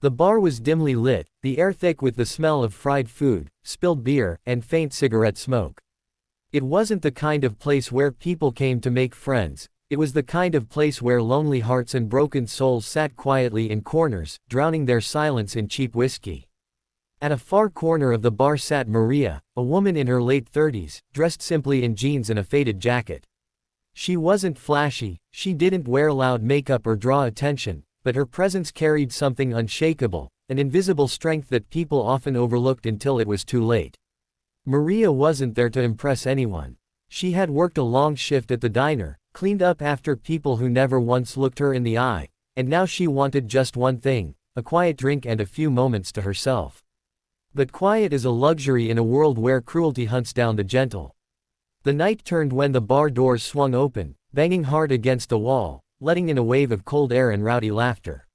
The bar was dimly lit, the air thick with the smell of fried food, spilled beer, and faint cigarette smoke. It wasn't the kind of place where people came to make friends, it was the kind of place where lonely hearts and broken souls sat quietly in corners, drowning their silence in cheap whiskey. At a far corner of the bar sat Maria, a woman in her late 30s, dressed simply in jeans and a faded jacket. She wasn't flashy, she didn't wear loud makeup or draw attention, but her presence carried something unshakable, an invisible strength that people often overlooked until it was too late. Maria wasn't there to impress anyone. She had worked a long shift at the diner, cleaned up after people who never once looked her in the eye, and now she wanted just one thing, a quiet drink and a few moments to herself. But quiet is a luxury in a world where cruelty hunts down the gentle. The night turned when the bar doors swung open, banging hard against the wall, letting in a wave of cold air and rowdy laughter.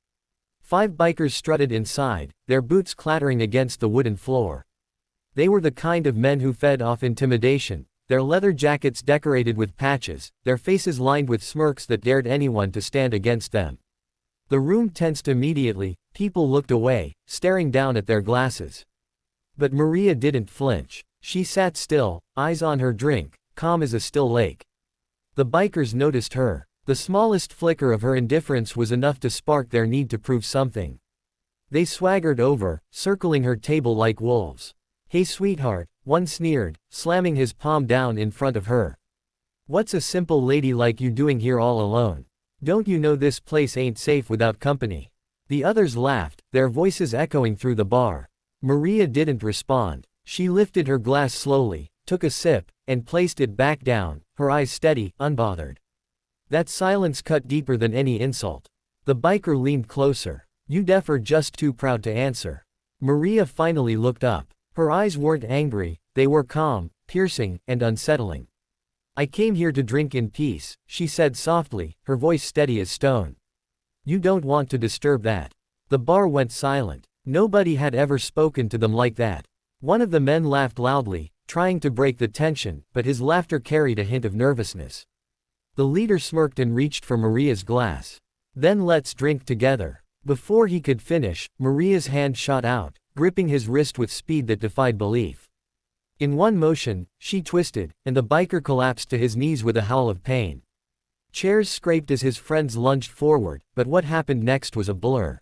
5 bikers strutted inside, their boots clattering against the wooden floor. They were the kind of men who fed off intimidation, their leather jackets decorated with patches, their faces lined with smirks that dared anyone to stand against them. The room tensed immediately, people looked away, staring down at their glasses. But Maria didn't flinch. She sat still, eyes on her drink, calm as a still lake. The bikers noticed her. The smallest flicker of her indifference was enough to spark their need to prove something. They swaggered over, circling her table like wolves. "Hey sweetheart," one sneered, slamming his palm down in front of her. "What's a simple lady like you doing here all alone? Don't you know this place ain't safe without company?" The others laughed, their voices echoing through the bar. Maria didn't respond. She lifted her glass slowly, took a sip, and placed it back down, her eyes steady, unbothered. That silence cut deeper than any insult. The biker leaned closer. "You deaf or just too proud to answer?" Maria finally looked up. Her eyes weren't angry, they were calm, piercing, and unsettling. "I came here to drink in peace," she said softly, her voice steady as stone. "You don't want to disturb that." The bar went silent. Nobody had ever spoken to them like that. One of the men laughed loudly, trying to break the tension, but his laughter carried a hint of nervousness. The leader smirked and reached for Maria's glass. "Then let's drink together." Before he could finish, Maria's hand shot out, gripping his wrist with speed that defied belief. In one motion, she twisted, and the biker collapsed to his knees with a howl of pain. Chairs scraped as his friends lunged forward, but what happened next was a blur.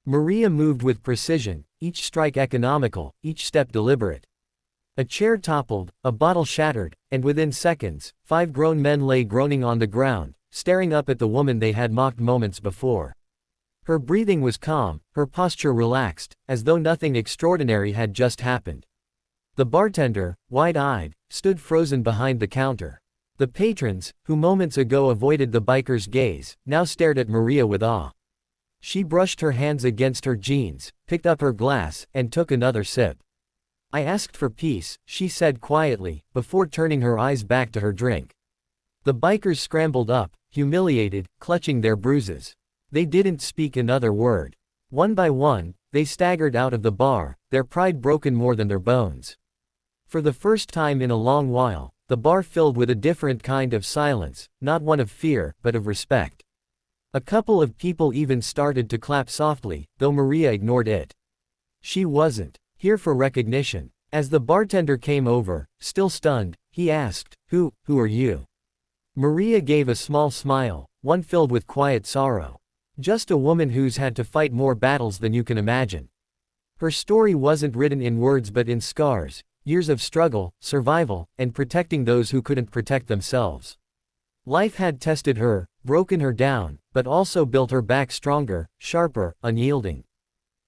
Maria moved with precision, each strike economical, each step deliberate. A chair toppled, a bottle shattered, and within seconds, 5 grown men lay groaning on the ground, staring up at the woman they had mocked moments before. Her breathing was calm, her posture relaxed, as though nothing extraordinary had just happened. The bartender, wide-eyed, stood frozen behind the counter. The patrons, who moments ago avoided the biker's gaze, now stared at Maria with awe. She brushed her hands against her jeans, picked up her glass, and took another sip. "I asked for peace," she said quietly, before turning her eyes back to her drink. The bikers scrambled up, humiliated, clutching their bruises. They didn't speak another word. One by one, they staggered out of the bar, their pride broken more than their bones. For the first time in a long while, the bar filled with a different kind of silence, not one of fear, but of respect. A couple of people even started to clap softly, though Maria ignored it. She wasn't here for recognition. As the bartender came over, still stunned, he asked, who are you?" Maria gave a small smile, one filled with quiet sorrow. "Just a woman who's had to fight more battles than you can imagine." Her story wasn't written in words but in scars, years of struggle, survival, and protecting those who couldn't protect themselves. Life had tested her, broken her down, but also built her back stronger, sharper, unyielding.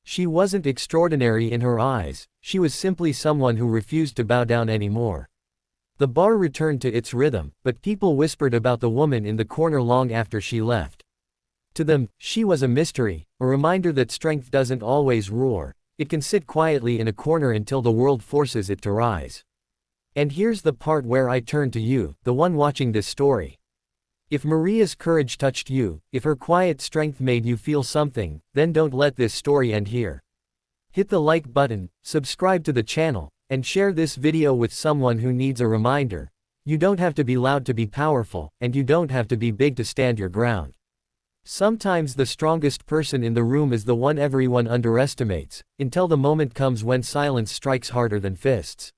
She wasn't extraordinary in her eyes, she was simply someone who refused to bow down anymore. The bar returned to its rhythm, but people whispered about the woman in the corner long after she left. To them, she was a mystery, a reminder that strength doesn't always roar, it can sit quietly in a corner until the world forces it to rise. And here's the part where I turn to you, the one watching this story. If Maria's courage touched you, if her quiet strength made you feel something, then don't let this story end here. Hit the like button, subscribe to the channel, and share this video with someone who needs a reminder. You don't have to be loud to be powerful, and you don't have to be big to stand your ground. Sometimes the strongest person in the room is the one everyone underestimates, until the moment comes when silence strikes harder than fists.